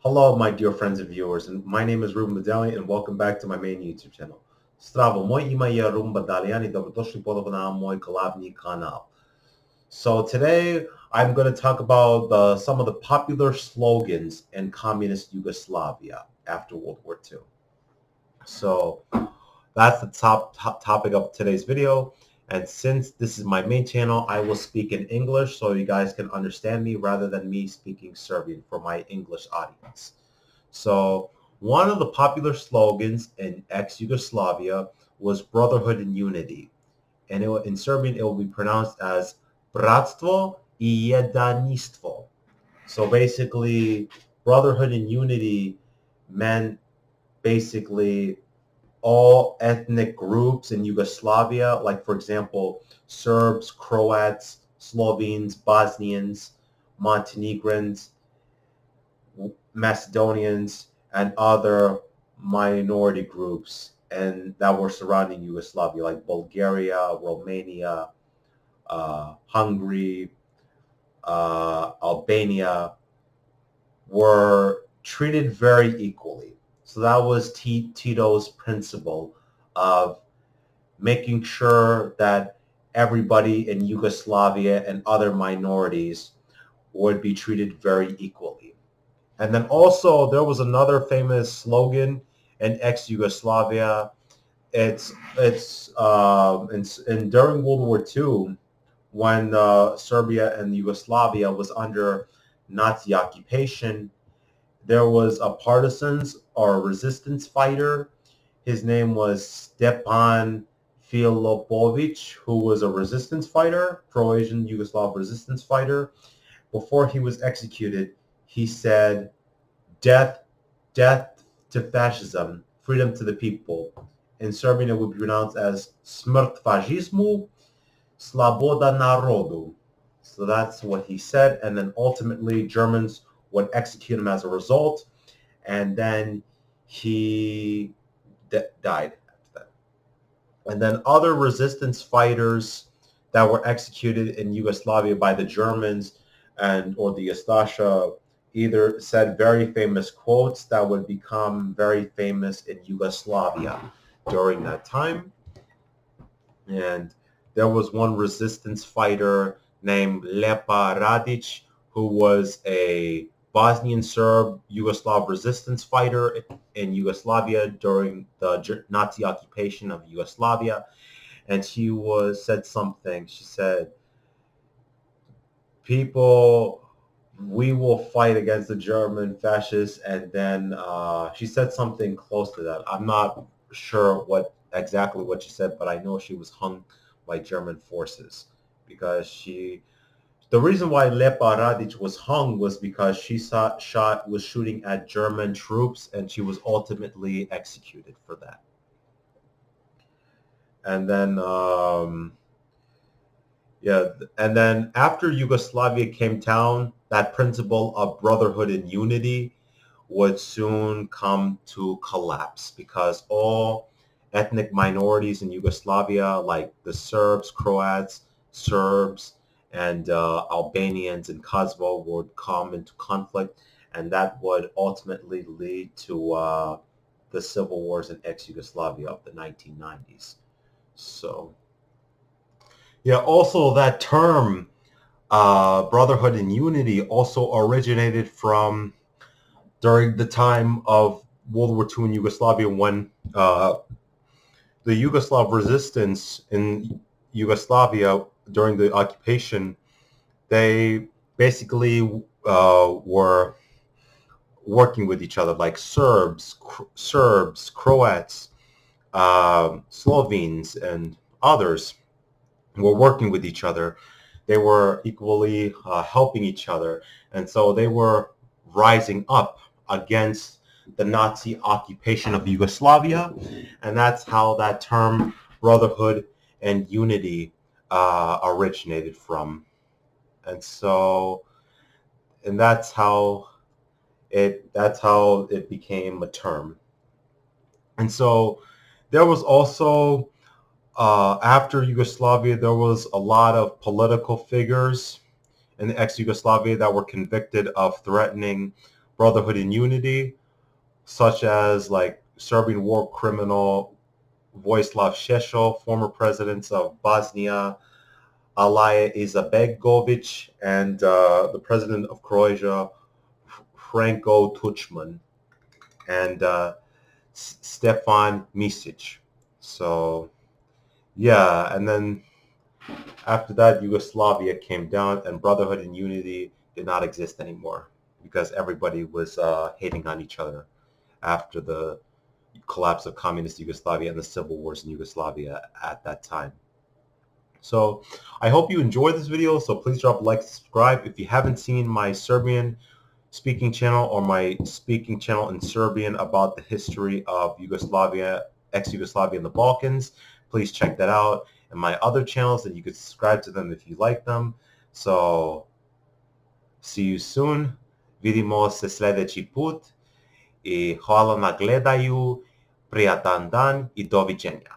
Hello, my dear friends and viewers, and my name is Ruben Medallion, and welcome back to my main YouTube channel. Zdravo, moje ime je Ruben Medallion, I dobrodosli ponovo na moj glavni kanal. So today I'm going to talk about some of the popular slogans in communist Yugoslavia after World War II. So that's the top topic of today's video. And since this is my main channel, I will speak in English so you guys can understand me rather than me speaking Serbian for my English audience. So one of the popular slogans in ex-Yugoslavia was brotherhood and unity. And in Serbian, it will be pronounced as bratstvo I jedinstvo. So basically, brotherhood and unity meant basically all ethnic groups in Yugoslavia, like for example, Serbs, Croats, Slovenes, Bosnians, Montenegrins, Macedonians, and other minority groups and that were surrounding Yugoslavia, like Bulgaria, Romania, Hungary, Albania, were treated very equally. So that was Tito's principle of making sure that everybody in Yugoslavia and other minorities would be treated very equally. And then also there was another famous slogan in ex-Yugoslavia. It's during World War II when Serbia and Yugoslavia was under Nazi occupation. There was a partisans or a resistance fighter. His name was Stepan Filipovic, who was a resistance fighter, Croatian Yugoslav resistance fighter. Before he was executed, he said, "Death, death to fascism, freedom to the people." In Serbian, it would be pronounced as "Smrt fašizmu, sloboda narodu." So that's what he said, and then ultimately Germans would execute him as a result, and then he died after that. And then other resistance fighters that were executed in Yugoslavia by the Germans and or the Ustasha either said very famous quotes that would become very famous in Yugoslavia during that time. And there was one resistance fighter named Lepa Radic, who was a Bosnian Serb Yugoslav resistance fighter in Yugoslavia during the Nazi occupation of Yugoslavia. And she said something. She said, "People, we will fight against the German fascists." And then she said something close to that. I'm not sure exactly what she said, but I know she was hung by German forces because the reason why Lepa Radic was hung was because she was shooting at German troops, and she was ultimately executed for that. And then and then after Yugoslavia came down, that principle of brotherhood and unity would soon come to collapse because all ethnic minorities in Yugoslavia, like the Serbs, Croats, Serbs, and Albanians in Kosovo, would come into conflict, and that would ultimately lead to the civil wars in ex-Yugoslavia of the 1990s. So, yeah, also that term, brotherhood and unity, also originated from during the time of World War II in Yugoslavia when the Yugoslav resistance in Yugoslavia during the occupation, they basically were working with each other, like Serbs, Croats, Slovenes, and others were working with each other. They were equally helping each other, and so they were rising up against the Nazi occupation of Yugoslavia, and that's how that term brotherhood and unity originated from. And so, and that's how it became a term. And so there was also after Yugoslavia, there was a lot of political figures in the ex-Yugoslavia that were convicted of threatening brotherhood and unity, such as like Serbian war criminal Vojislav Šešelj, former presidents of Bosnia, Alija Izetbegović, and the president of Croatia, Franko Tuđman, and Stefan Misic. So, yeah, and then after that, Yugoslavia came down, and brotherhood and unity did not exist anymore because everybody was hating on each other after the collapse of communist Yugoslavia and the civil wars in Yugoslavia at that time. So I hope you enjoyed this video. So please drop a like, subscribe. If you haven't seen my Serbian speaking channel or my speaking channel in Serbian about the history of Yugoslavia, ex-Yugoslavia and the Balkans, please check that out. And my other channels, and you could subscribe to them if you like them. So see you soon. Vidimo se sljedeći put i hvala na gledaju. Prijatan dan i doviđenja.